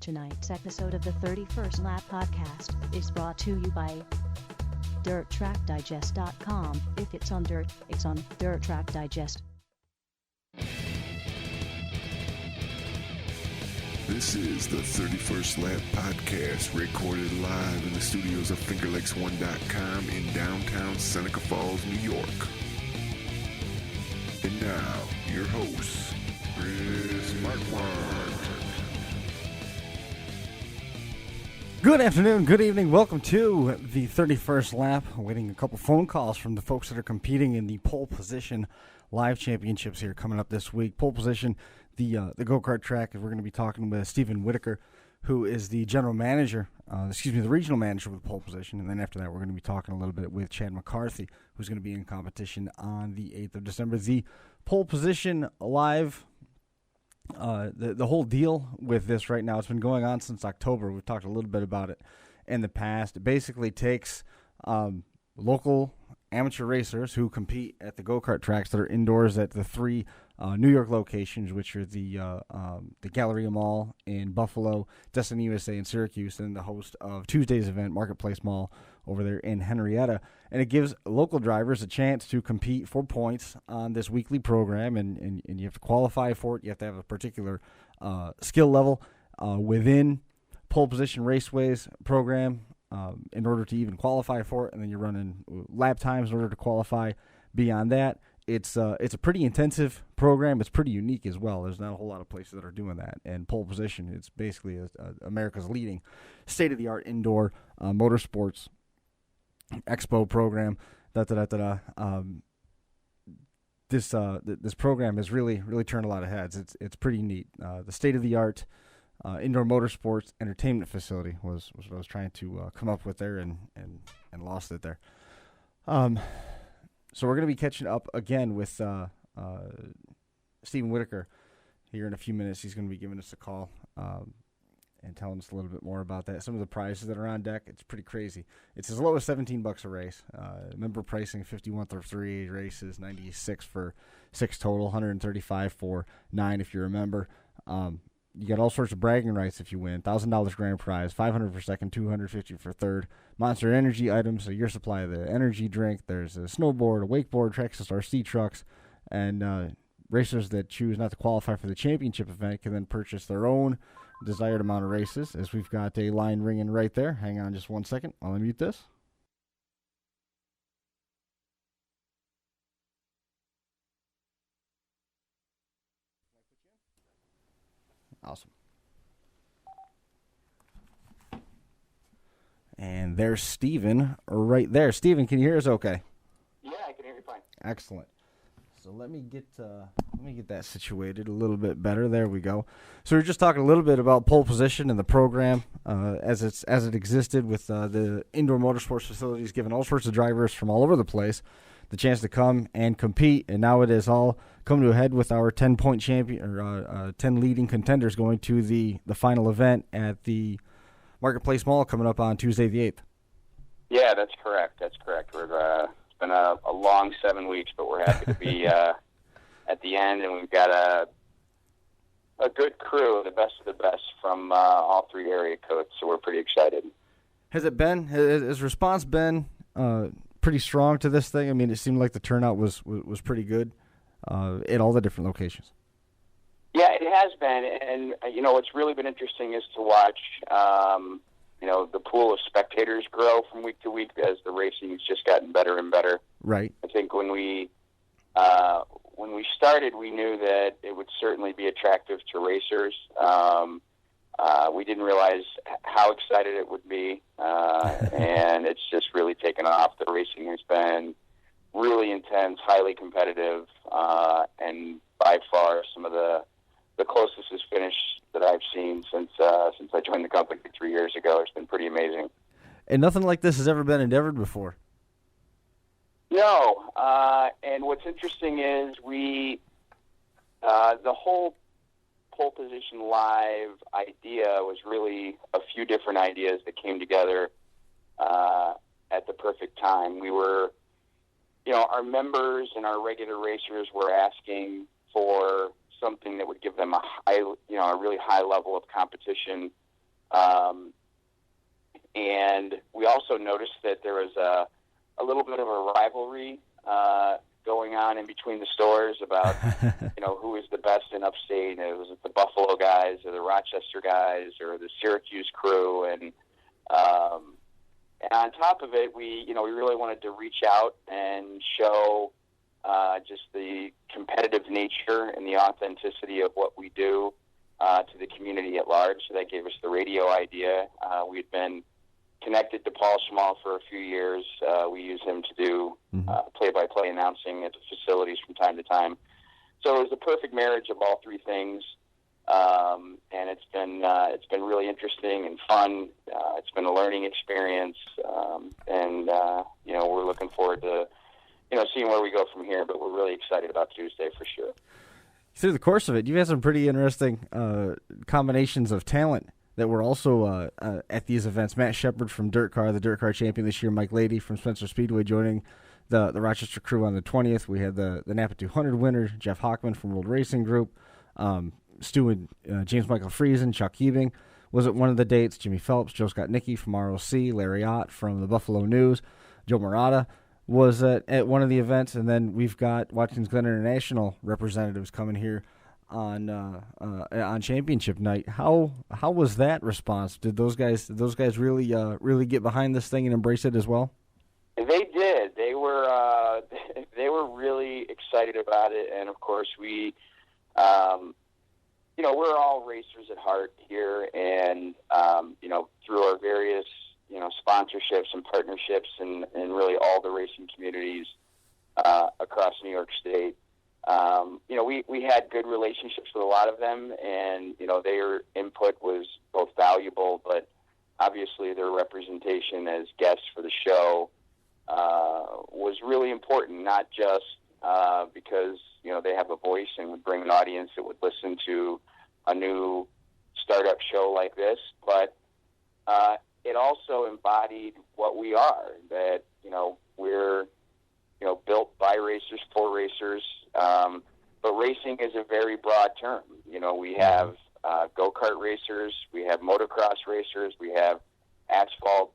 Tonight's episode of the 31st Lap Podcast is brought to you by DirtTrackDigest.com. If it's on dirt, it's on Dirt Track Digest. This is the 31st Lap Podcast, recorded live in the studios of FingerLakes1.com in downtown Seneca Falls, New York. And now, your hosts, Chris Marquardt. Good afternoon, good evening, welcome to the 31st Lap. Waiting a couple phone calls from the folks that are competing in the Pole Position Live Championships here coming up this week. Pole Position, the go-kart track, we're going to be talking with Stephen Whitacre, who is the general manager, the regional manager with Pole Position. And then after that, we're going to be talking a little bit with Chad McCarthy, who's going to be in competition on the 8th of December. The Pole Position Live, the whole deal with this right now, it's been going on since October. We've talked a little bit about it in the past. It basically takes local amateur racers who compete at the go-kart tracks that are indoors at the three New York locations, which are the Galleria Mall in Buffalo, Destiny USA in Syracuse, and the host of Tuesday's event, Marketplace Mall, over there in Henrietta. And it gives local drivers a chance to compete for points on this weekly program, and you have to qualify for it. You have to have a particular skill level within Pole Position Raceway's program in order to even qualify for it, and then you're running lap times in order to qualify beyond that. It's a pretty intensive program. It's pretty unique as well. There's not a whole lot of places that are doing that. And Pole Position, it's basically America's leading state-of-the-art indoor motorsports expo program. This program has really turned a lot of heads. It's pretty neat. The state-of-the-art indoor motorsports entertainment facility was what I was trying to come up with there, and lost it there. So we're going to be catching up again with Stephen Whitacre here in a few minutes. He's going to be giving us a call and telling us a little bit more about that. Some of the prizes that are on deck, it's pretty crazy. It's as low as $17 a race. Member pricing, 51 for 3 races, 96 for 6 total, 135 for 9 if you're a member. You got all sorts of bragging rights if you win. $1,000 grand prize, $500 for second, $250 for third. Monster Energy items, so your supply of the energy drink. There's a snowboard, a wakeboard, Traxxas RC trucks, and racers that choose not to qualify for the championship event can then purchase their own desired amount of races, as we've got a line ringing right there. Hang on just one second while I mute this. Awesome. And there's Steven right there. Steven, can you hear us okay? Yeah, I can hear you fine. Excellent. So let me get that situated a little bit better. There we go. So we're just talking a little bit about Pole Position and the program as it existed with the indoor motorsports facilities, giving all sorts of drivers from all over the place the chance to come and compete. And now it has all come to a head with our 10-point champion, or 10 leading contenders going to the final event at the Marketplace Mall coming up on Tuesday the 8th. Yeah, that's correct. It's been a long 7 weeks, but we're happy to be at the end, and we've got a good crew, the best of the best from all 3 area codes, so we're pretty excited. Has response been pretty strong to this thing? I mean, it seemed like the turnout was pretty good at all the different locations. Yeah, it has been, and what's really been interesting is to watch the pool of spectators grow from week to week as the racing's just gotten better and better. Right. I think when we started, we knew that it would certainly be attractive to racers. We didn't realize how excited it would be, and it's just really taken off. The racing has been really intense, highly competitive, and by far some of the closest finish that I've seen since I joined the company 3 years ago. It's been pretty amazing. And nothing like this has ever been endeavored before. No, and what's interesting is the whole Pole Position Live idea was really a few different ideas that came together at the perfect time. We were, our members and our regular racers were asking for something that would give them a really high level of competition And we also noticed that there was a little bit of a rivalry going on in between the stores about, who is the best in upstate. Was it the Buffalo guys or the Rochester guys or the Syracuse crew? And on top of it, we really wanted to reach out and show just the competitive nature and the authenticity of what we do to the community at large. So that gave us the radio idea. We'd been connected to Paul Schmall for a few years. We use him to do play-by-play announcing at the facilities from time to time. So it was the perfect marriage of all three things, and it's been really interesting and fun. It's been a learning experience, and we're looking forward to seeing where we go from here. But we're really excited about Tuesday for sure. Through the course of it, you've had some pretty interesting combinations of talent that were also at these events. Matt Shepard from Dirt Car, the Dirt Car champion this year. Mike Lady from Spencer Speedway joining the Rochester crew on the 20th. We had the Napa 200 winner, Jeff Hockman from World Racing Group. Stu and James Michael Friesen, Chuck Hebing was at one of the dates. Jimmy Phelps, Joe Scott Nicky from ROC, Larry Ott from the Buffalo News, Joe Murata was at one of the events, and then we've got Watkins Glen International representatives coming here on championship night. How was that response? Did those guys really get behind this thing and embrace it as well? They did. They were really excited about it, and of course we, we're all racers at heart here, and through our various sponsorships and partnerships, and really all the racing communities across New York State. We had good relationships with a lot of them, and their input was both valuable, but obviously their representation as guests for the show was really important. Not just because they have a voice and would bring an audience that would listen to a new startup show like this, but it also embodied what we are. That we're built by racers for racers. But racing is a very broad term. We have go-kart racers, we have motocross racers, we have asphalt,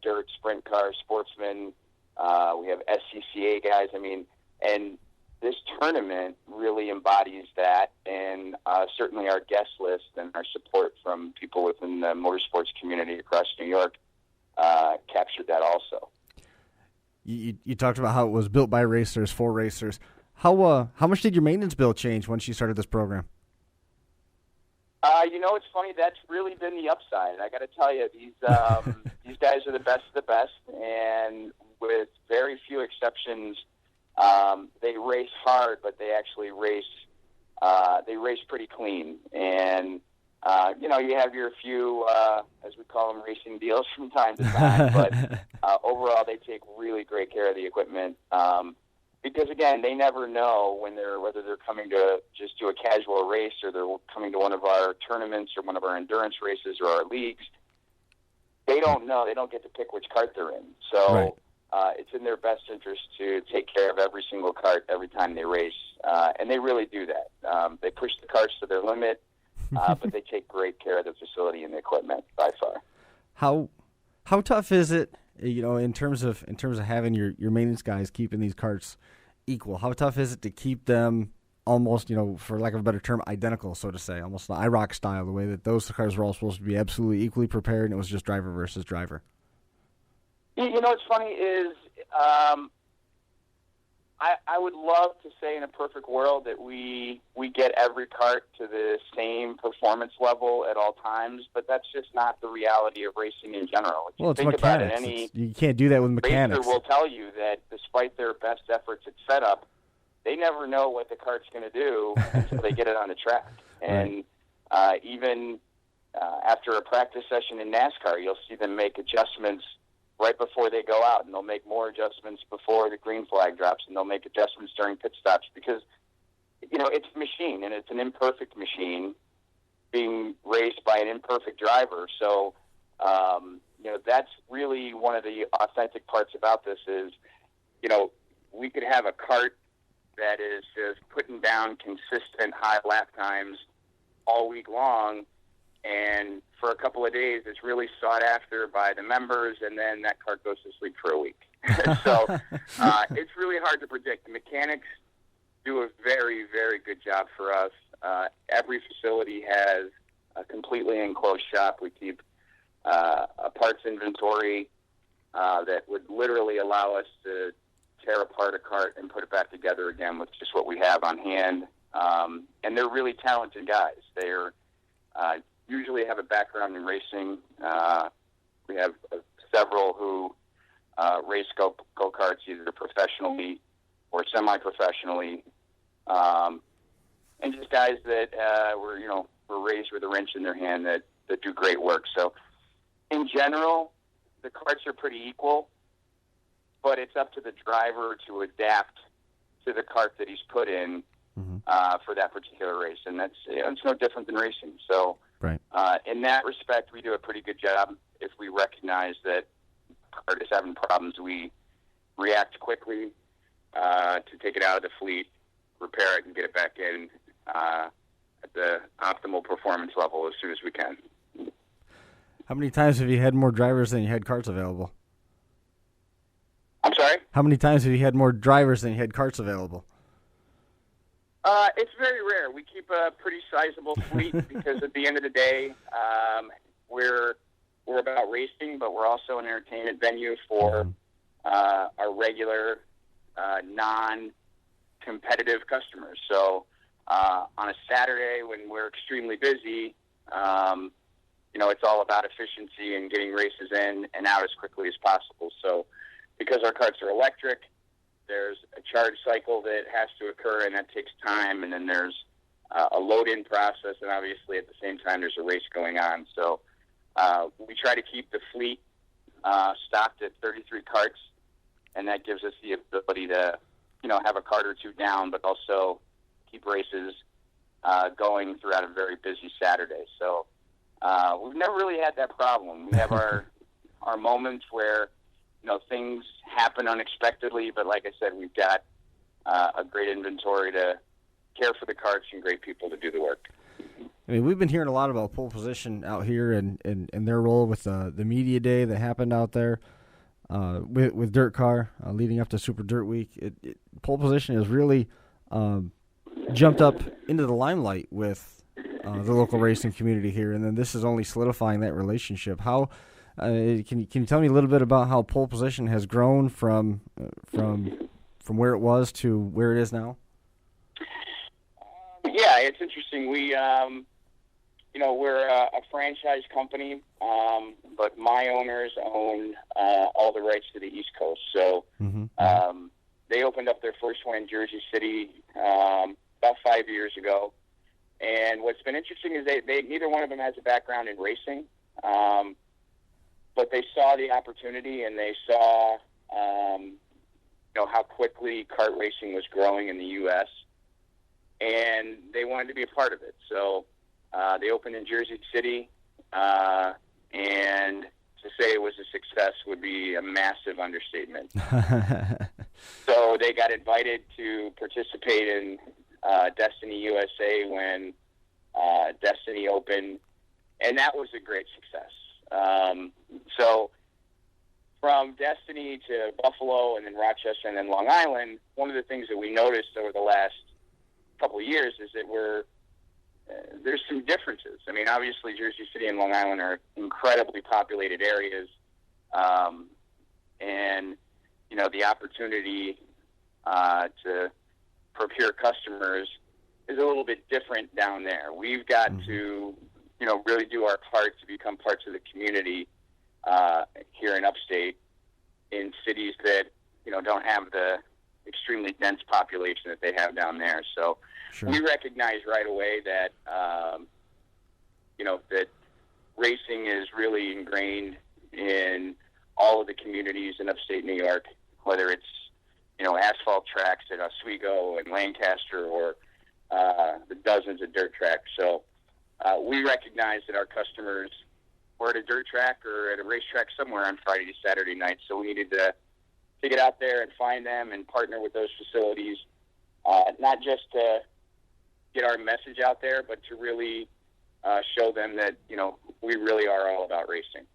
dirt, sprint cars, sportsmen, we have SCCA guys. And this tournament really embodies that, and certainly our guest list and our support from people within the motorsports community across New York captured that also. You talked about how it was built by racers for racers. How much did your maintenance bill change once you started this program? It's funny. That's really been the upside. I got to tell you, these guys are the best of the best, and with very few exceptions, they race hard, but they actually race pretty clean. And you have your few, as we call them, racing deals from time to time, but overall, they take really great care of the equipment. Because again, they never know whether they're coming to just do a casual race or they're coming to one of our tournaments or one of our endurance races or our leagues. They don't know. They don't get to pick which cart they're in. So it's in their best interest to take care of every single cart every time they race, and they really do that. They push the carts to their limit, but they take great care of the facility and the equipment by far. How tough is it? In terms of having your maintenance guys keeping these carts equal, how tough is it to keep them almost, for lack of a better term, identical, so to say, almost the IROC style, the way that those cars were all supposed to be absolutely equally prepared, and it was just driver versus driver? What's funny is I would love to say in a perfect world that we get every cart to the same performance level at all times, but that's just not the reality of racing in general. If well, it's think mechanics. About it, you can't do that with mechanics. Racer will tell you that despite their best efforts at setup, they never know what the cart's going to do until they get it on the track. And even after a practice session in NASCAR, you'll see them make adjustments right before they go out, and they'll make more adjustments before the green flag drops, and they'll make adjustments during pit stops because, it's a machine, and it's an imperfect machine being raced by an imperfect driver. So, that's really one of the authentic parts about this is, we could have a cart that is just putting down consistent high lap times all week long, and for a couple of days, it's really sought after by the members, and then that cart goes to sleep for a week. So it's really hard to predict. The mechanics do a very, very good job for us. Every facility has a completely enclosed shop. We keep a parts inventory that would literally allow us to tear apart a cart and put it back together again with just what we have on hand. And they're really talented guys. They're usually have a background in racing. We have several who race go-karts either professionally or semi-professionally. And just guys that were raised with a wrench in their hand that do great work. So in general, the carts are pretty equal, but it's up to the driver to adapt to the cart that he's put in for that particular race. And that's it's no different than racing. So right. In that respect, we do a pretty good job. If we recognize that the cart is having problems, we react quickly to take it out of the fleet, repair it, and get it back in at the optimal performance level as soon as we can. How many times have you had more drivers than you had carts available? I'm sorry? How many times have you had more drivers than you had carts available? It's very rare. We keep a pretty sizable fleet because at the end of the day, we're about racing, but we're also an entertainment venue for our regular non-competitive customers. So on a Saturday when we're extremely busy, it's all about efficiency and getting races in and out as quickly as possible. So because our carts are electric, there's a charge cycle that has to occur, and that takes time. And then there's a load-in process, and obviously at the same time there's a race going on. So we try to keep the fleet stocked at 33 carts, and that gives us the ability to, have a cart or two down, but also keep races going throughout a very busy Saturday. So we've never really had that problem. We have our moments where things happen unexpectedly, but like I said, we've got a great inventory to care for the carts and great people to do the work. I mean, we've been hearing a lot about Pole Position out here and their role with the media day that happened out there with Dirt Car leading up to Super Dirt Week. Pole Position has really jumped up into the limelight with the local racing community here, and then this is only solidifying that relationship. How can you tell me a little bit about how Pole Position has grown from where it was to where it is now? Yeah, it's interesting. We're a franchise company, but my owners own all the rights to the East Coast. So they opened up their first one in Jersey City about 5 years ago. And what's been interesting is they neither one of them has a background in racing, but they saw the opportunity and they saw how quickly kart racing was growing in the U.S., and they wanted to be a part of it. So they opened in Jersey City, and to say it was a success would be a massive understatement. So they got invited to participate in Destiny USA when Destiny opened, and that was a great success. So from Destiny to Buffalo and then Rochester and then Long Island, one of the things that we noticed over the last couple of years is that there's some differences. I mean, obviously Jersey City and Long Island are incredibly populated areas, and the opportunity to procure customers is a little bit different down there. We've got to really do our part to become parts of the community here in upstate, in cities that don't have the extremely dense population that they have down there. So we recognize right away that that racing is really ingrained in all of the communities in upstate New York, whether it's asphalt tracks at Oswego and Lancaster or the dozens of dirt tracks. So we recognize that our customers were at a dirt track or at a racetrack somewhere on Friday to Saturday night, so we needed to get out there and find them and partner with those facilities, not just to get our message out there, but to really show them that, we really are all about racing.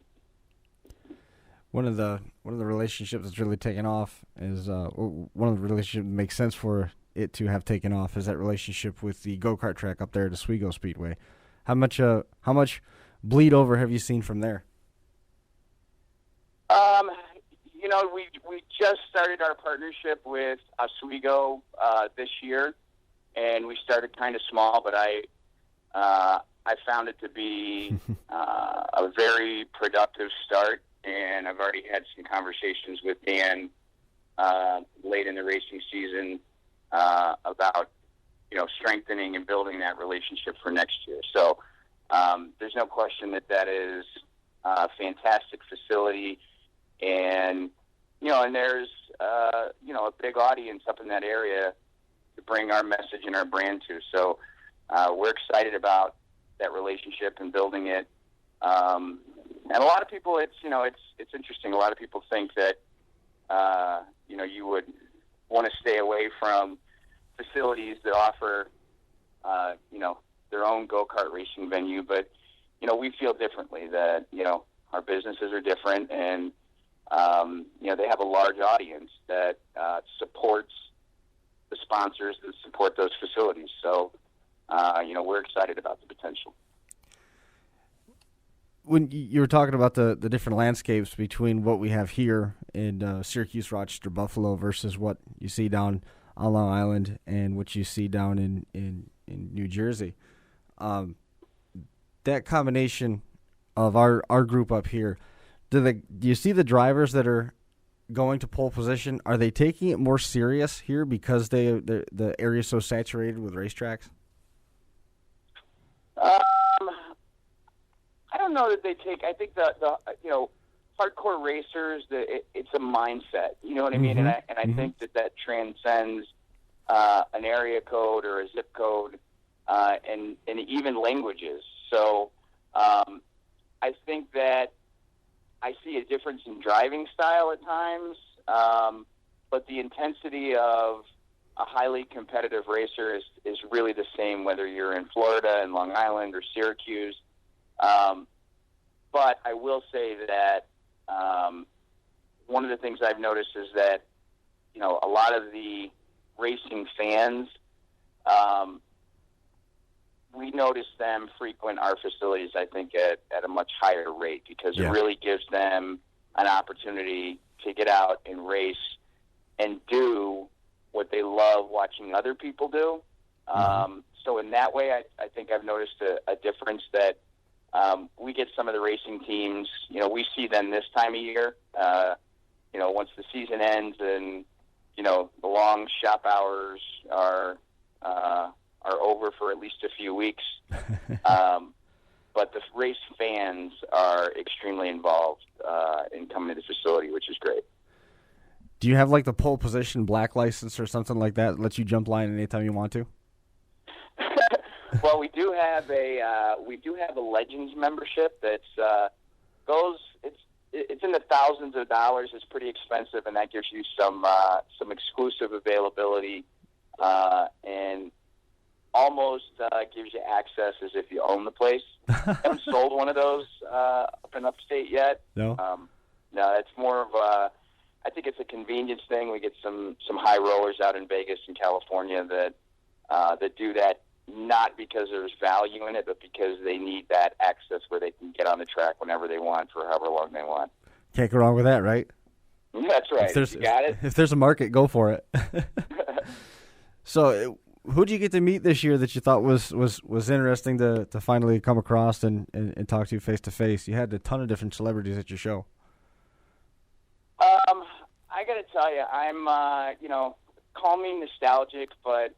One of the relationships that's really taken off is one of the relationships that makes sense for it to have taken off is that relationship with the go-kart track up there at Oswego Speedway. How much bleed over have you seen from there? We just started our partnership with Oswego this year, and we started kind of small, but I found it to be a very productive start, and I've already had some conversations with Dan late in the racing season about strengthening and building that relationship for next year. So there's no question that is a fantastic facility, and there's a big audience up in that area to bring our message and our brand to. So we're excited about that relationship and building it. And a lot of people, it's interesting. A lot of people think that you would want to stay away from facilities that offer their own go-kart racing venue, but we feel differently that our businesses are different, and they have a large audience that supports the sponsors that support those facilities. So we're excited about the potential. When you were talking about the different landscapes between what we have here in Syracuse, Rochester, Buffalo versus what you see down on Long Island and what you see down in New Jersey, that combination of our group up here, do you see the drivers that are going to pole position? Are they taking it more serious here because the area is so saturated with racetracks? I don't know that they take. I think the hardcore racers, it's a mindset. You know what I mean? Mm-hmm. And I think that transcends an area code or a zip code, and even languages. So I think that I see a difference in driving style at times, but the intensity of a highly competitive racer is really the same whether you're in Florida and Long Island or Syracuse. But I will say that one of the things I've noticed is that a lot of the racing fans, we notice them frequent our facilities, I think, at a much higher rate because it really gives them an opportunity to get out and race and do what they love watching other people do. So in that way, I think I've noticed a difference that we get some of the racing teams, we see them this time of year, once the season ends and, the long shop hours are over for at least a few weeks. But the race fans are extremely involved in coming to the facility, which is great. Do you have like the pole position black license or something like that lets you jump line anytime you want to? Well, we do have a Legends membership that's it's in the thousands of dollars. It's pretty expensive, and that gives you some exclusive availability and almost gives you access as if you own the place. I haven't sold one of those up in upstate yet. No, it's more of I think it's a convenience thing. We get some high rollers out in Vegas and California that do that. Not because there's value in it, but because they need that access where they can get on the track whenever they want for however long they want. Can't go wrong with that, right? That's right. You got it. If there's a market, go for it. So, who'd you get to meet this year that you thought was interesting to finally come across and talk to face to face? You had a ton of different celebrities at your show. I got to tell you, I'm call me nostalgic, but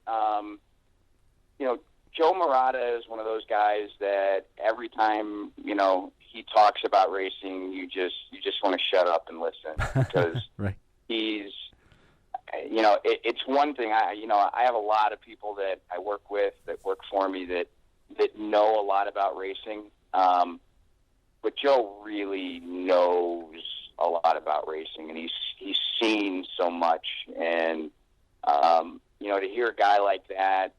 Joe Murata is one of those guys that every time, he talks about racing, you just want to shut up and listen because right. He's, it's one thing. I have a lot of people that I work with that work for me that know a lot about racing. But Joe really knows a lot about racing, and he's seen so much. And, to hear a guy like that,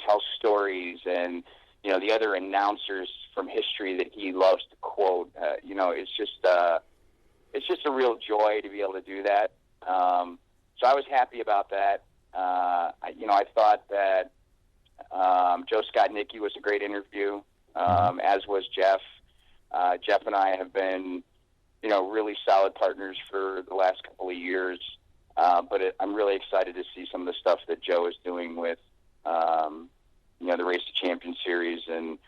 tell stories stories and, the other announcers from history that he loves to quote. It's just a real joy to be able to do that. So I was happy about that. I thought that Joe Scott-Nicky was a great interview, as was Jeff. Jeff and I have been, really solid partners for the last couple of years. But I'm really excited to see some of the stuff that Joe is doing with, the Race to Champions series, and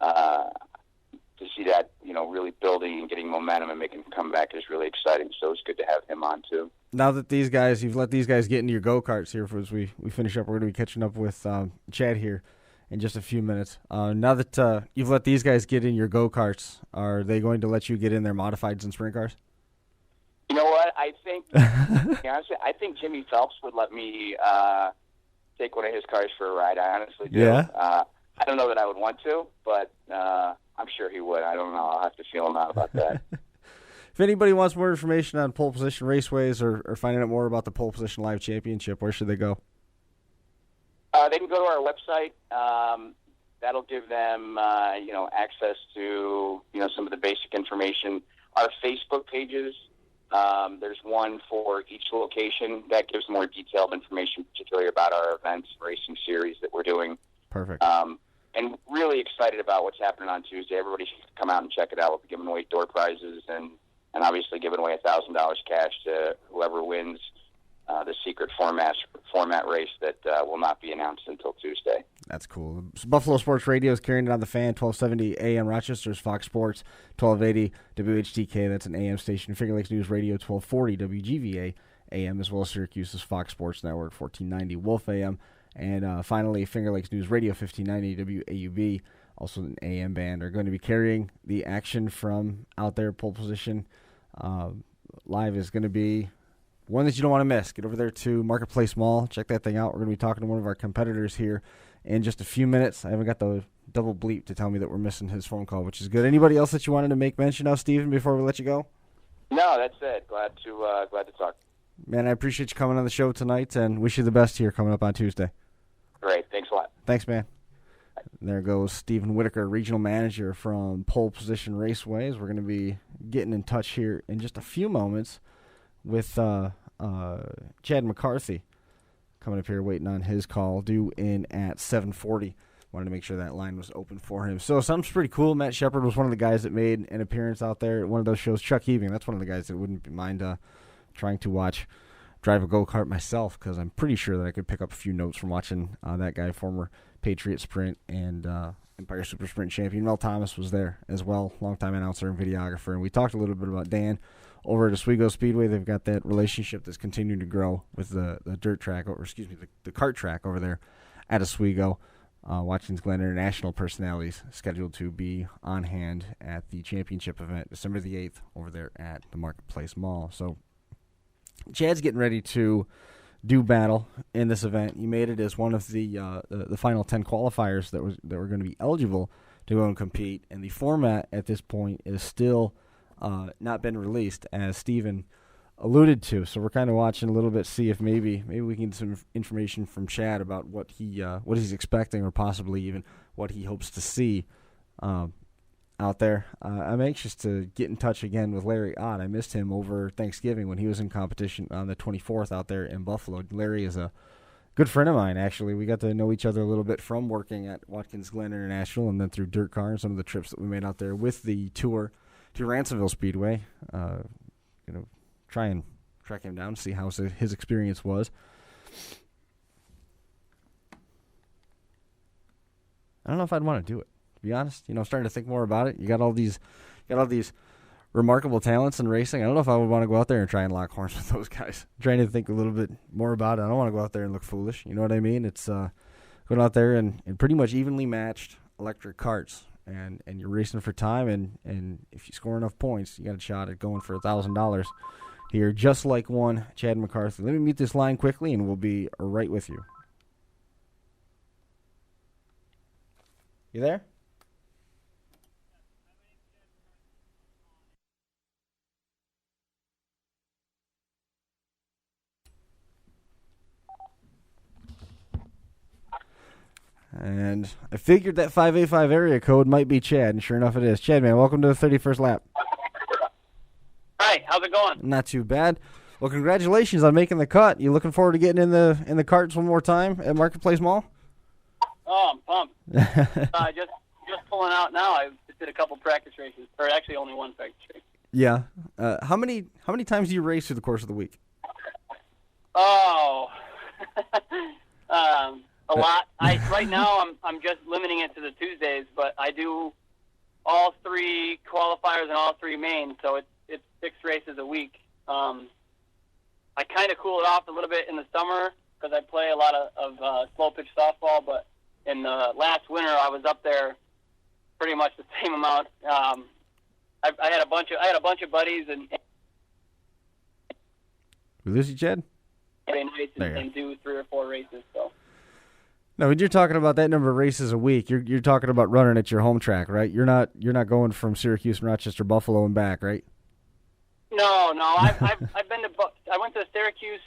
to see that, really building and getting momentum and making a comeback is really exciting. So it's good to have him on too. Now that you've let these guys get into your go-karts here as we finish up, we're going to be catching up with Chad here in just a few minutes. Now that you've let these guys get in your go-karts, are they going to let you get in their modifieds and sprint cars? You know what? I think, honestly, I think Jimmy Phelps would let me take one of his cars for a ride. I honestly do. Yeah. I don't know that I would want to, but I'm sure he would. I don't know. I'll have to feel him out about that. If anybody wants more information on Pole Position Raceways or finding out more about the Pole Position Live Championship, where should they go? They can go to our website. That'll give them, access to, some of the basic information. Our Facebook pages, there's one for each location that gives more detailed information, particularly about our events, racing series that we're doing. Perfect. And really excited about what's happening on Tuesday. Everybody should come out and check it out. We'll be giving away door prizes and obviously giving away $1,000 cash to whoever wins the secret format race that will not be announced until Tuesday. That's cool. Buffalo Sports Radio is carrying it on the fan, 1270 AM Rochester's Fox Sports, 1280 WHTK, that's an AM station. Finger Lakes News Radio, 1240 WGVA AM, as well as Syracuse's Fox Sports Network, 1490 Wolf AM. And finally, Finger Lakes News Radio, 1590 WAUB, also an AM band, are going to be carrying the action from out there. Pole Position Live is going to be one that you don't want to miss. Get over there to Marketplace Mall. Check that thing out. We're going to be talking to one of our competitors here in just a few minutes. I haven't got the double bleep to tell me that we're missing his phone call, which is good. Anybody else that you wanted to make mention of, Stephen, before we let you go? No, that's it. Glad to talk. Man, I appreciate you coming on the show tonight, and wish you the best here coming up on Tuesday. Great. Thanks a lot. Thanks, man. There goes Stephen Whitacre, regional manager from Pole Position Raceways. We're going to be getting in touch here in just a few moments with Chad McCarthy coming up here, waiting on his call, due in at 7:40. Wanted to make sure that line was open for him. So something's pretty cool. Matt Shepard was one of the guys that made an appearance out there at one of those shows. Chuck Heaving, that's one of the guys that wouldn't mind trying to drive a go-kart myself, because I'm pretty sure that I could pick up a few notes from watching that guy, former Patriot Sprint and Empire Super Sprint champion. Mel Thomas was there as well, longtime announcer and videographer. And we talked a little bit about Dan over at Oswego Speedway. They've got that relationship that's continuing to grow with the dirt track, or the kart track over there at Oswego. Watkins Glen International personalities scheduled to be on hand at the championship event December the 8th over there at the Marketplace Mall. So Chad's getting ready to do battle in this event. He made it as one of the final 10 qualifiers that were going to be eligible to go and compete. And the format at this point is still not been released, as Stephen alluded to. So we're kind of watching a little bit, see if maybe we can get some information from Chad about what he's expecting, or possibly even what he hopes to see out there. I'm anxious to get in touch again with Larry Ott. I missed him over Thanksgiving when he was in competition on the 24th out there in Buffalo. Larry is a good friend of mine, actually. We got to know each other a little bit from working at Watkins Glen International, and then through Dirt Car and some of the trips that we made out there with the tour to Ransomville Speedway. Try and track him down, see how his experience was. I don't know if I'd want to do it, to be honest. I'm starting to think more about it. You got all these remarkable talents in racing. I don't know if I would want to go out there and try and lock horns with those guys. I'm trying to think a little bit more about it. I don't want to go out there and look foolish. You know what I mean? It's going out there and pretty much evenly matched electric karts, and you're racing for time, and if you score enough points, you got a shot at going for $1,000 here, just like one Chad McCarthy. Let me meet this line quickly, and we'll be right with you. You there? And I figured that 585 area code might be Chad, and sure enough it is. Chad, man, welcome to the 31st lap. Hi, how's it going? Not too bad. Well, congratulations on making the cut. You looking forward to getting in the carts one more time at Marketplace Mall? Oh, I'm pumped. Just pulling out now. I just did a couple practice races, or actually only one practice race. Yeah. How many times do you race through the course of the week? Oh, a lot. Right now I'm just limiting it to the Tuesdays, but I do all 3 qualifiers and all 3 mains, so it's 6 races a week. I kind of cool it off a little bit in the summer because I play a lot of slow pitch softball, but in the last winter I was up there pretty much the same amount. I had a bunch of buddies and We lose you, Chad? And do 3 or 4 races. So. No, when you're talking about that number of races a week, you're talking about running at your home track, right? You're not going from Syracuse, Rochester, Buffalo, and back, right? No. I've been to. I went to Syracuse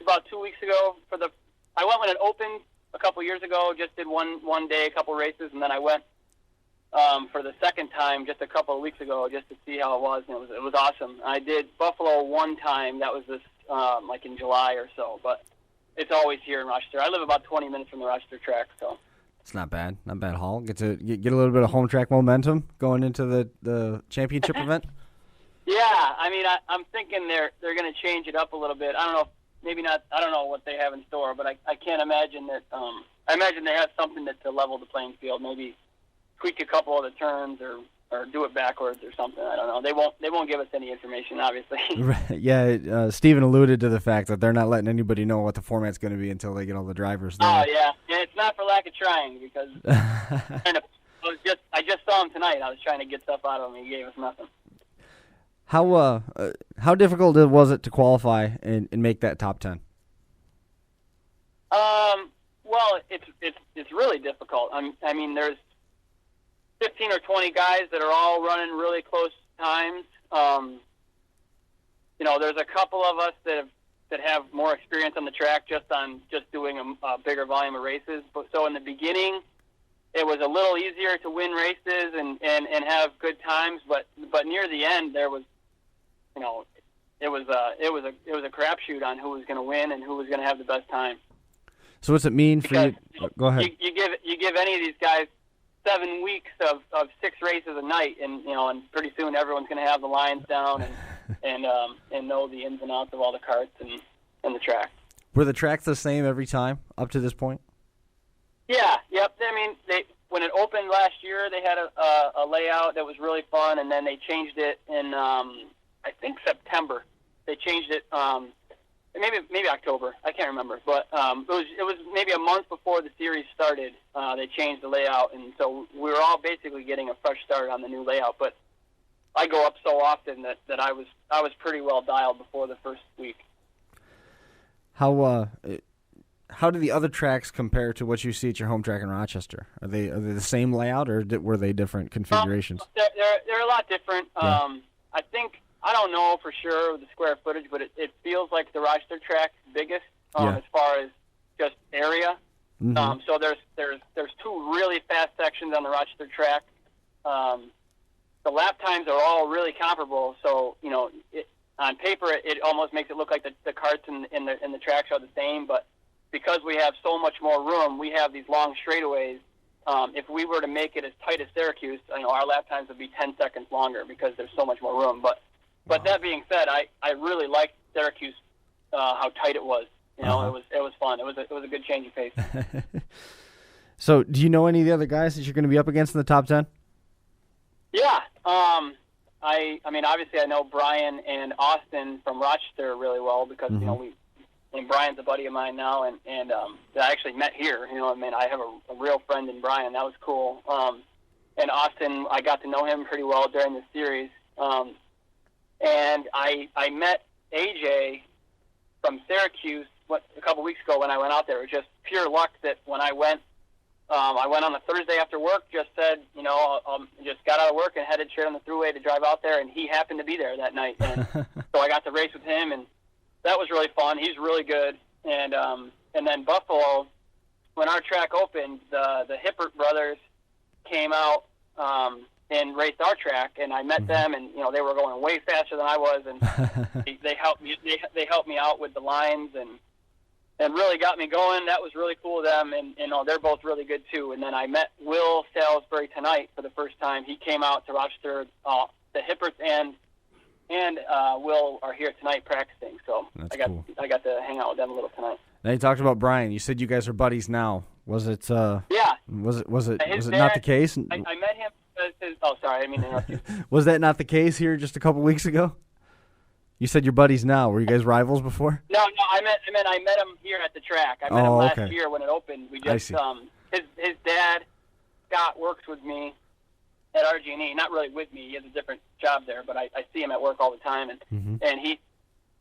about 2 weeks ago I went when it opened a couple years ago. Just did one day, a couple races, and then I went for the second time just a couple of weeks ago just to see how it was. And it was awesome. I did Buffalo one time. That was this like in July or so, but it's always here in Rochester. I live about 20 minutes from the Rochester track, so. It's not bad haul. Get a little bit of home track momentum going into the championship event. Yeah, I mean, I'm thinking they're going to change it up a little bit. I don't know, maybe not. I don't know what they have in store, but I can't imagine that. I imagine they have something to level the playing field. Maybe tweak a couple of the turns or do it backwards or something. I don't know. They won't give us any information, obviously. Right. Yeah, Stephen alluded to the fact that they're not letting anybody know what the format's going to be until they get all the drivers there. Oh yeah, and it's not for lack of trying because I just saw him tonight. I was trying to get stuff out of him. He gave us nothing. How difficult was it to qualify and make that top 10? Well, it's really difficult. I mean, there's 15 or 20 guys that are all running really close times. There's a couple of us that have more experience on the track just doing a bigger volume of races. But so in the beginning, it was a little easier to win races and have good times. But near the end, there was, it was a crapshoot on who was going to win and who was going to have the best time. So what's it mean for you? Go ahead. You give any of these guys 7 weeks of 6 races a night, and pretty soon everyone's going to have the lines down and know the ins and outs of all the carts and the track. Were the tracks the same every time up to this point? Yeah. Yep. I mean, when it opened last year, they had a layout that was really fun, and then they changed it in I think September. They changed it. Maybe October. I can't remember, but it was maybe a month before the series started. They changed the layout, and so we were all basically getting a fresh start on the new layout. But I go up so often that I was pretty well dialed before the first week. How do the other tracks compare to what you see at your home track in Rochester? Are they the same layout, or were they different configurations? They're a lot different. Yeah. I don't know for sure the square footage, but it feels like the Rochester track is biggest as far as just area. Mm-hmm. So there's 2 really fast sections on the Rochester track. The lap times are all really comparable. So on paper it almost makes it look like the carts in the tracks are the same. But because we have so much more room, we have these long straightaways. If we were to make it as tight as Syracuse, our lap times would be 10 seconds longer because there's so much more room. But that being said, I really liked Syracuse, how tight it was. It was fun. It was a good change of pace. So, do you know any of the other guys that you're going to be up against in the top 10? Yeah. I mean, obviously, I know Brian and Austin from Rochester really well because Brian's a buddy of mine now, and I actually met here. I have a real friend in Brian. That was cool. And Austin, I got to know him pretty well during the series. And I met AJ from Syracuse a couple weeks ago when I went out there. It was just pure luck that when I went on a Thursday after work, just said, just got out of work and headed straight on the thruway to drive out there, and he happened to be there that night. And so I got to race with him, and that was really fun. He's really good. And then Buffalo, when our track opened, the Hippert brothers came out and raced our track, and I met them, and they were going way faster than I was, and they helped me. They helped me out with the lines and really got me going. That was really cool of them, and they're both really good too. And then I met Will Salisbury tonight for the first time. He came out to Rochester. The Hipperts and Will are here tonight practicing, so cool. I got to hang out with them a little tonight. Now you talked about Brian. You said you guys are buddies now. Was it? Yeah. Was it not the case? I met him. Oh, sorry, I didn't mean to interrupt you. Was that not the case here just a couple weeks ago? You said you're buddies now. Were you guys rivals before? No, I met him here at the track. I met him last year when it opened. We just his dad Scott works with me at RG&E. Not really with me. He has a different job there, but I see him at work all the time, and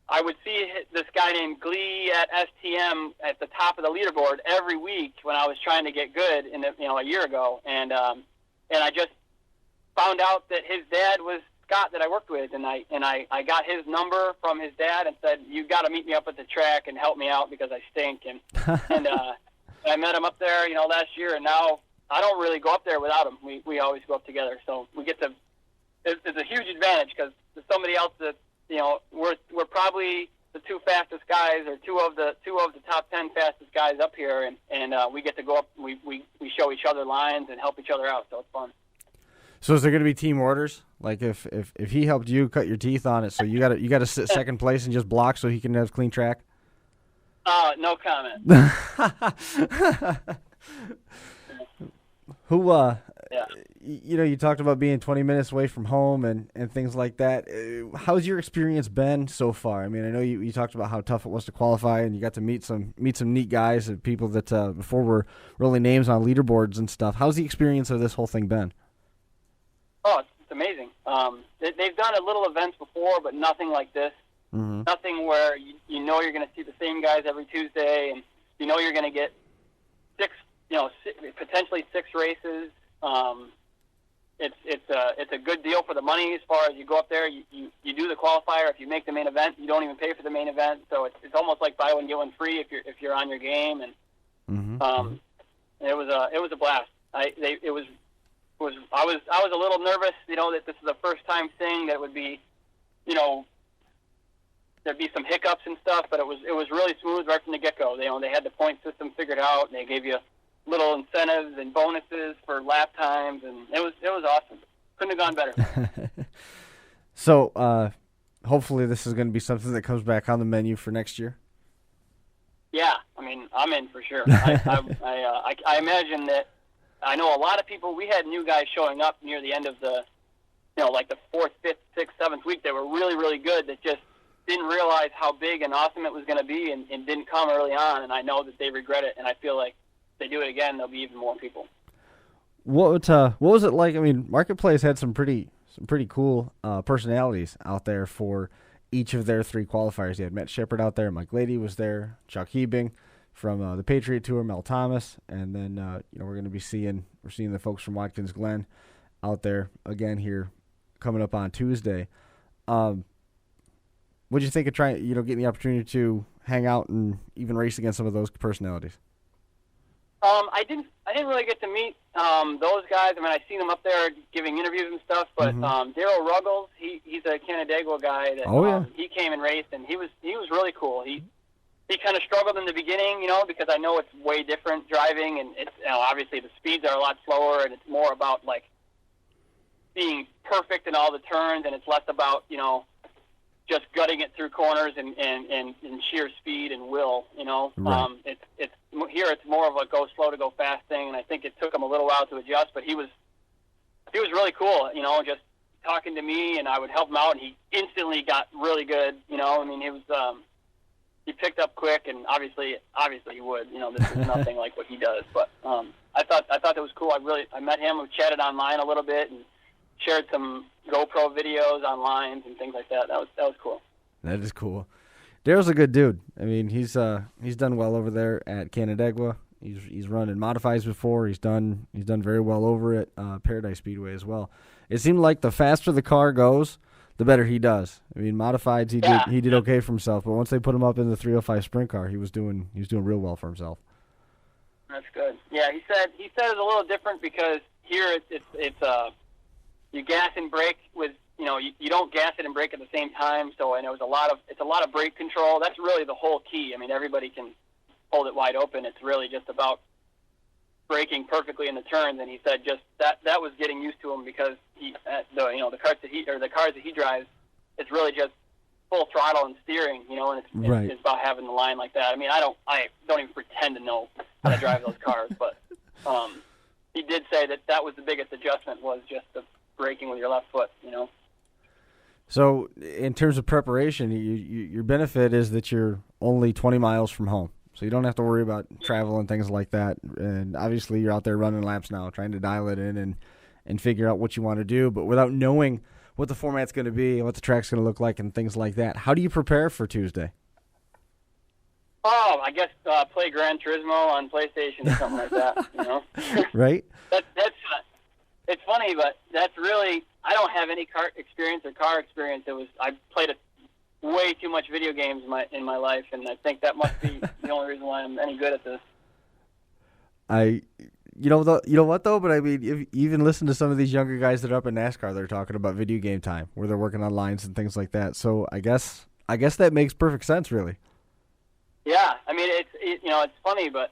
I would see this guy named Glee at STM at the top of the leaderboard every week when I was trying to get good a year ago, and I just found out that his dad was Scott that I worked with, and I got his number from his dad and said, "You got to meet me up at the track and help me out because I stink." And I met him up there, last year, and now I don't really go up there without him. We always go up together, so we get to. It's a huge advantage because there's somebody else that we're probably the two fastest guys or two of the top 10 fastest guys up here, and we get to go up. We show each other lines and help each other out, so it's fun. So is there going to be team orders? Like if he helped you cut your teeth on it, so you got to sit second place and just block so he can have clean track? No comment. Who yeah. You talked about being 20 minutes away from home and things like that. How's your experience been so far? I mean, I know you talked about how tough it was to qualify, and you got to meet some neat guys and people that before were really names on leaderboards and stuff. How's the experience of this whole thing been? Oh, it's amazing. They've done a little events before, but nothing like this. Mm-hmm. Nothing where you're going to see the same guys every Tuesday, and you're going to get potentially six races. It's a good deal for the money as far as you go up there. You do the qualifier. If you make the main event, you don't even pay for the main event. So it's almost like buy one get one free if you're on your game. And it was a blast. I was a little nervous, that this is the first time thing that would be, there'd be some hiccups and stuff, but it was really smooth right from the get-go. They had the point system figured out, and they gave you little incentives and bonuses for lap times, and it was awesome. Couldn't have gone better. So, hopefully this is going to be something that comes back on the menu for next year. Yeah, I mean, I'm in for sure. I imagine that. I know a lot of people. We had new guys showing up near the end of the, like the 4th, 5th, 6th, 7th week. They were really, really good. That just didn't realize how big and awesome it was going to be, and didn't come early on. And I know that they regret it. And I feel like if they do it again, there'll be even more people. What was it like? I mean, Marketplace had some pretty cool personalities out there for each of their 3 qualifiers. You had Matt Shepard out there, Mike Lady was there, Chuck Hebing from the Patriot Tour, Mel Thomas, and then we're going to be seeing the folks from Watkins Glen out there again here coming up on Tuesday. What did you think of trying, getting the opportunity to hang out and even race against some of those personalities? I didn't really get to meet those guys. I mean, I seen them up there giving interviews and stuff. But Daryl Ruggles, he's a Canandaigua guy that he came and raced, and he was really cool. He kind of struggled in the beginning, because I know it's way different driving, and it's obviously the speeds are a lot slower, and it's more about like being perfect in all the turns, and it's less about just gutting it through corners and sheer speed and will. Right. It's more of a go slow to go fast thing, and I think it took him a little while to adjust, but he was really cool. Just talking to me, and I would help him out, and he instantly got really good. He was. He picked up quick, and obviously he would. This is nothing like what he does. But I thought that was cool. I met him. We chatted online a little bit and shared some GoPro videos online and things like that. That was cool. That is cool. Daryl's a good dude. I mean, he's done well over there at Canandaigua. He's run in modifies before. He's done very well over at Paradise Speedway as well. It seemed like the faster the car goes, the better he does. I mean, modifieds he did okay for himself, but once they put him up in the 305 sprint car, he was doing real well for himself. That's good. Yeah, he said it's a little different because here it's you gas and brake with, you don't gas it and brake at the same time. So, and it's a lot of brake control. That's really the whole key. I mean, everybody can hold it wide open. It's really just about braking perfectly in the turns. And he said just that was getting used to him because the cars that he drives, it's really just full throttle and steering, and it's about having the line like that. I mean, I don't even pretend to know how to drive those cars, but he did say that was the biggest adjustment, was just the braking with your left foot, So, in terms of preparation, your benefit is that you're only 20 miles from home, so you don't have to worry about travel and things like that. And obviously, you're out there running laps now, trying to dial it in and figure out what you want to do, but without knowing what the format's going to be, what the track's going to look like, and things like that. How do you prepare for Tuesday? Oh, I guess play Gran Turismo on PlayStation or something like that. Right. That's it's funny, but that's really, I don't have any car experience. I played way too much video games in my life, and I think that must be the only reason why I'm any good at this. You know what though? But I mean, if you even listen to some of these younger guys that are up in NASCAR, they're talking about video game time, where they're working on lines and things like that. So I guess that makes perfect sense, really. Yeah, I mean, it's funny, but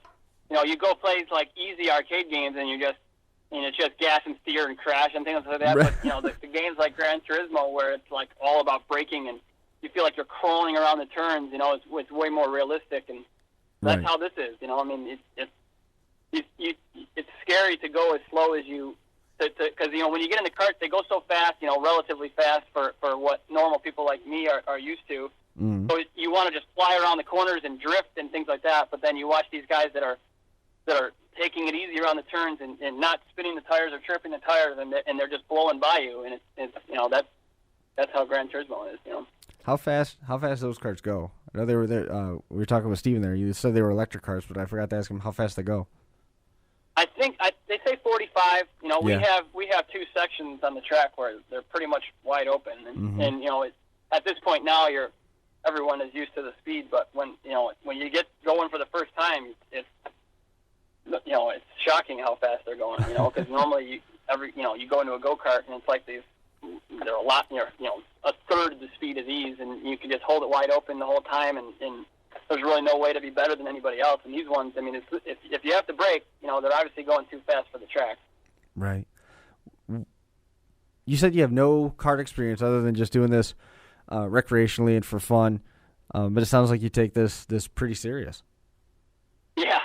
you go play like easy arcade games, and it's just gas and steer and crash and things like that. Right. But the games like Gran Turismo, where it's like all about braking and you feel like you're crawling around the turns, it's way more realistic, and that's how this is. I mean, it's scary to go as slow as you, because when you get in the karts, they go so fast, relatively fast for what normal people like me are used to. Mm-hmm. So you want to just fly around the corners and drift and things like that. But then you watch these guys that are taking it easy around the turns and not spinning the tires or tripping the tires, and they're just blowing by you. And it's that's how Gran Turismo is. How fast those karts go? I know they were there. We were talking with Stephen there. You said they were electric cars, but I forgot to ask him how fast they go. I think they say 45. Yeah. We have two sections on the track where they're pretty much wide open, and at this point now everyone is used to the speed. But when you get going for the first time, it's shocking how fast they're going. Because normally you go into a go-kart and it's like they're a lot, a third of the speed of these, and you can just hold it wide open the whole time, and there's really no way to be better than anybody else. And these ones, I mean, if you have to brake, they're obviously going too fast for the track. Right. You said you have no kart experience other than just doing this recreationally and for fun, but it sounds like you take this pretty serious. Yeah.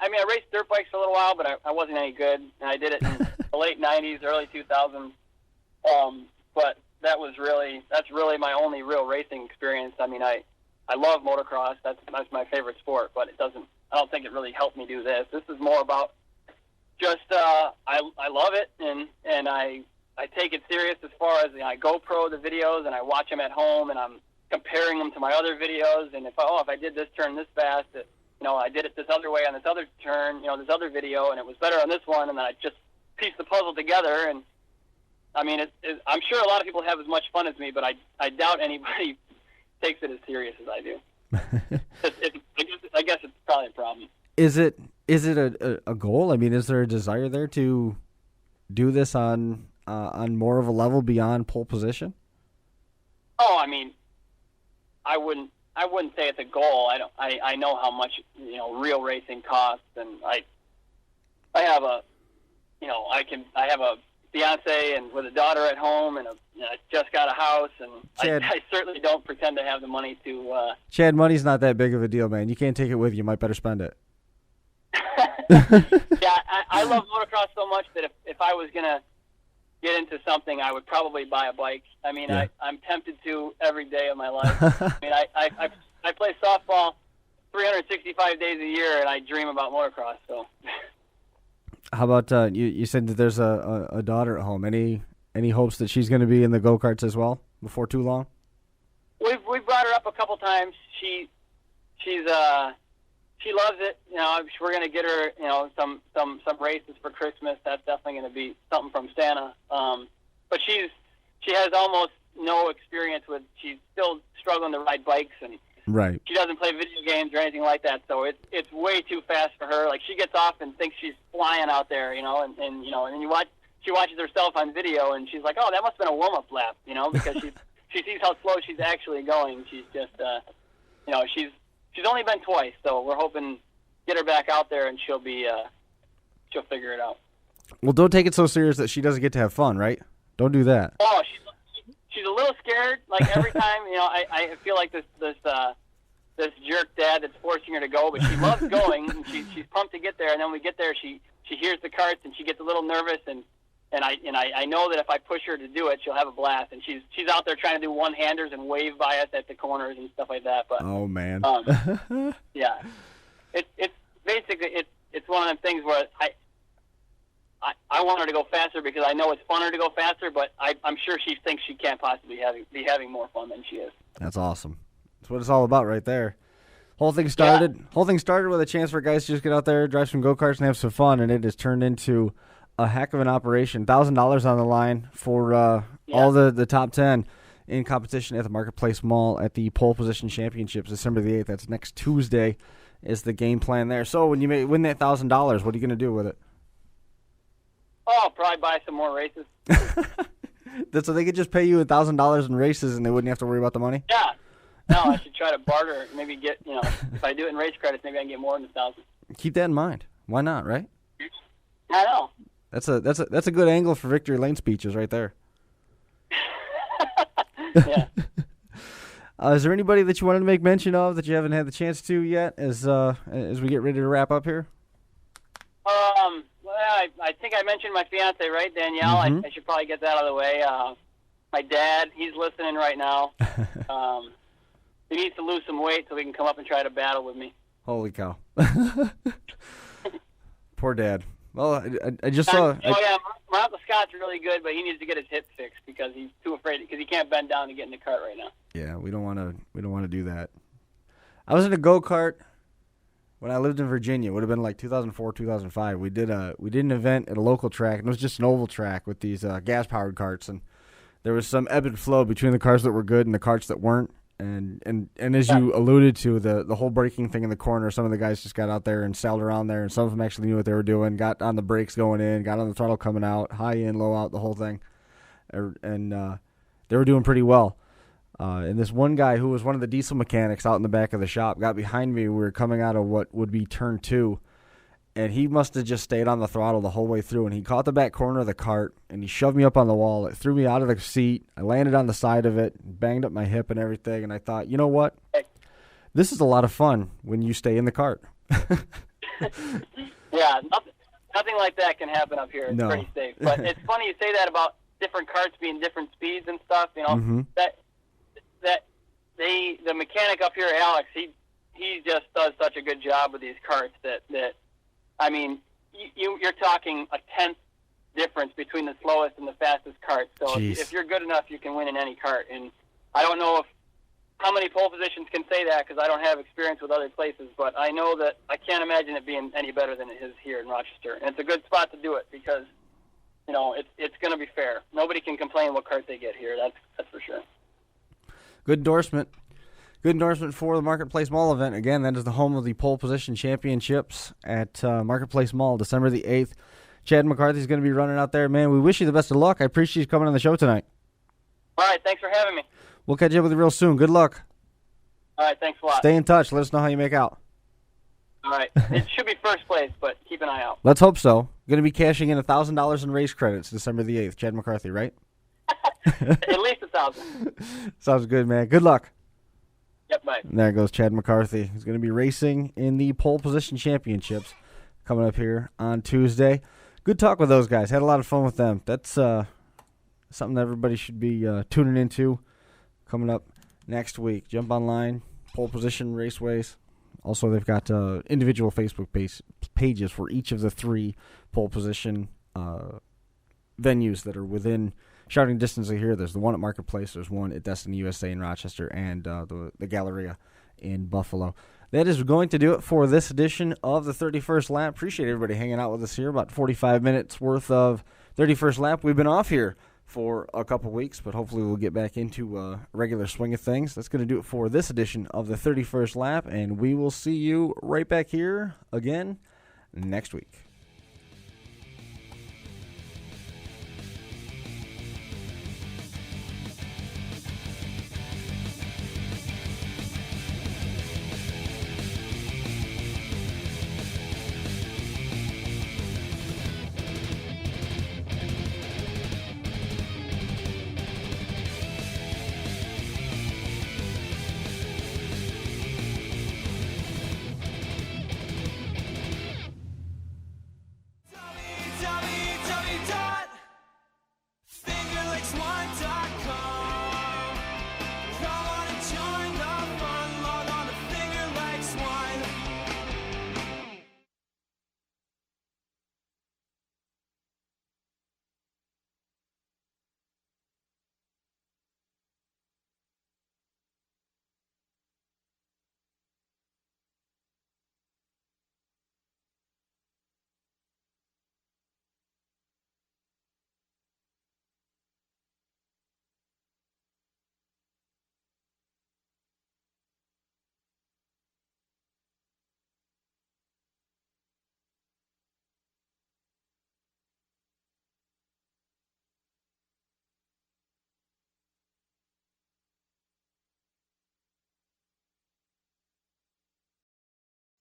I mean, I raced dirt bikes for a little while, but I wasn't any good, and I did it in the late '90s, early 2000s. But that's really my only real racing experience. I mean, I love motocross. That's my favorite sport, but I don't think it really helped me do this. This is more about just I love it, and I take it serious as far as I GoPro the videos and I watch them at home, and I'm comparing them to my other videos. And if I did this turn this fast, I did it this other way on this other turn, this other video, and it was better on this one, and then I just piece the puzzle together. And I mean, I'm sure a lot of people have as much fun as me, but I doubt anybody takes it as serious as I do. I guess it's probably a problem. Is it a goal? I mean, is there a desire there to do this on more of a level beyond pole position? Oh, I mean, I wouldn't say it's a goal. I know how much real racing costs, and I have a fiance and with a daughter at home, and I just got a house, and Chad, I certainly don't pretend to have the money to. Chad, money's not that big of a deal, man. You can't take it with you. You might better spend it. Yeah, I love motocross so much that if I was gonna get into something, I would probably buy a bike. I mean, yeah. I'm tempted to every day of my life. I mean, I play softball 365 days a year, and I dream about motocross. So. How about you said that there's a daughter at home. Any hopes that she's going to be in the go-karts as well before too long? We've brought her up a couple times. She loves it. We're going to get her some races for Christmas. That's definitely going to be something from Santa. But she has almost no experience with. She's still struggling to ride bikes, and Right. She doesn't play video games or anything like that, so it's way too fast for her. Like, she gets off and thinks she's flying out there, and she watches herself on video, and she's like, oh, that must have been a warm-up lap, because she sees how slow she's actually going. She's just, she's only been twice, so we're hoping get her back out there, and she'll figure it out. Well, don't take it so serious that she doesn't get to have fun, right? Don't do that. Oh, she's a little scared. Like, every time, I feel like this jerk dad that's forcing her to go, but she loves going, and she's pumped to get there. And then we get there, she hears the carts, and she gets a little nervous, and I know that if I push her to do it, she'll have a blast. And she's out there trying to do one-handers and wave by us at the corners and stuff like that. But oh man, yeah, it's basically it's one of them things where I want her to go faster because I know it's funner to go faster, but I'm sure she thinks she can't possibly be having more fun than she is. That's awesome. That's what it's all about right there. Whole thing started with a chance for guys to just get out there, drive some go-karts, and have some fun, and it has turned into a heck of an operation. $1,000 on the line for all the top 10 in competition at the Marketplace Mall at the Pole Position Championships, December the 8th. That's next Tuesday is the game plan there. So when you win that $1,000, what are you going to do with it? Oh, I'll probably buy some more races. So they could just pay you $1,000 in races and they wouldn't have to worry about the money? Yeah. No, I should try to barter, maybe get, if I do it in race credits, maybe I can get more than 1,000. Keep that in mind. Why not, right? I know. That's a good angle for victory lane speeches right there. Yeah. Is there anybody that you wanted to make mention of that you haven't had the chance to yet as we get ready to wrap up here? Well, I think I mentioned my fiance, right, Danielle? Mm-hmm. I should probably get that out of the way. My dad, he's listening right now. He needs to lose some weight so he can come up and try to battle with me. Holy cow. Poor dad. Well, I just saw... My Uncle Scott's really good, but he needs to get his hip fixed because he's too afraid, because he can't bend down to get in the cart right now. Yeah, we don't want to do that. I was in a go-kart when I lived in Virginia. It would have been like 2004, 2005. We did an event at a local track, and it was just an oval track with these gas-powered carts, and there was some ebb and flow between the cars that were good and the carts that weren't. And as you alluded to, the whole braking thing in the corner, some of the guys just got out there and sailed around there, and some of them actually knew what they were doing, got on the brakes going in, got on the throttle coming out, high in, low out, the whole thing. And they were doing pretty well. And this one guy who was one of the diesel mechanics out in the back of the shop got behind me. We were coming out of what would be turn 2, and he must have just stayed on the throttle the whole way through, and he caught the back corner of the cart, and he shoved me up on the wall. It threw me out of the seat. I landed on the side of it, banged up my hip and everything, and I thought, you know what? This is a lot of fun when you stay in the cart. Yeah, nothing like that can happen up here. It's pretty safe. But it's funny you say that about different carts being different speeds and stuff, Mm-hmm. The mechanic up here, Alex, he just does such a good job with these carts that I mean, you're talking a tenth difference between the slowest and the fastest cart. So if you're good enough, you can win in any cart. And I don't know how many pole positions can say that because I don't have experience with other places, but I know that I can't imagine it being any better than it is here in Rochester. And it's a good spot to do it because, it's going to be fair. Nobody can complain what cart they get here. That's for sure. Good endorsement. Good endorsement for the Marketplace Mall event. Again, that is the home of the Pole Position Championships at Marketplace Mall, December the 8th. Chad McCarthy is going to be running out there. Man, we wish you the best of luck. I appreciate you coming on the show tonight. All right, thanks for having me. We'll catch up with you real soon. Good luck. All right, thanks a lot. Stay in touch. Let us know how you make out. All right. It should be first place, but keep an eye out. Let's hope so. Going to be cashing in $1,000 in race credits December the 8th. Chad McCarthy, right? At least 1,000. Sounds good, man. Good luck. Yep, bye. And there goes Chad McCarthy. He's going to be racing in the Pole Position Championships coming up here on Tuesday. Good talk with those guys. Had a lot of fun with them. That's something that everybody should be tuning into coming up next week. Jump online, Pole Position Raceways. Also, they've got individual Facebook pages for each of the 3 pole position venues that are within shouting distance of here. There's the one at Marketplace, there's one at Destiny USA in Rochester, and the Galleria in Buffalo. That is going to do it for this edition of the 31st Lap. Appreciate everybody hanging out with us here. About 45 minutes worth of 31st Lap. We've been off here for a couple weeks, but hopefully we'll get back into a regular swing of things. That's going to do it for this edition of the 31st Lap, and we will see you right back here again next week.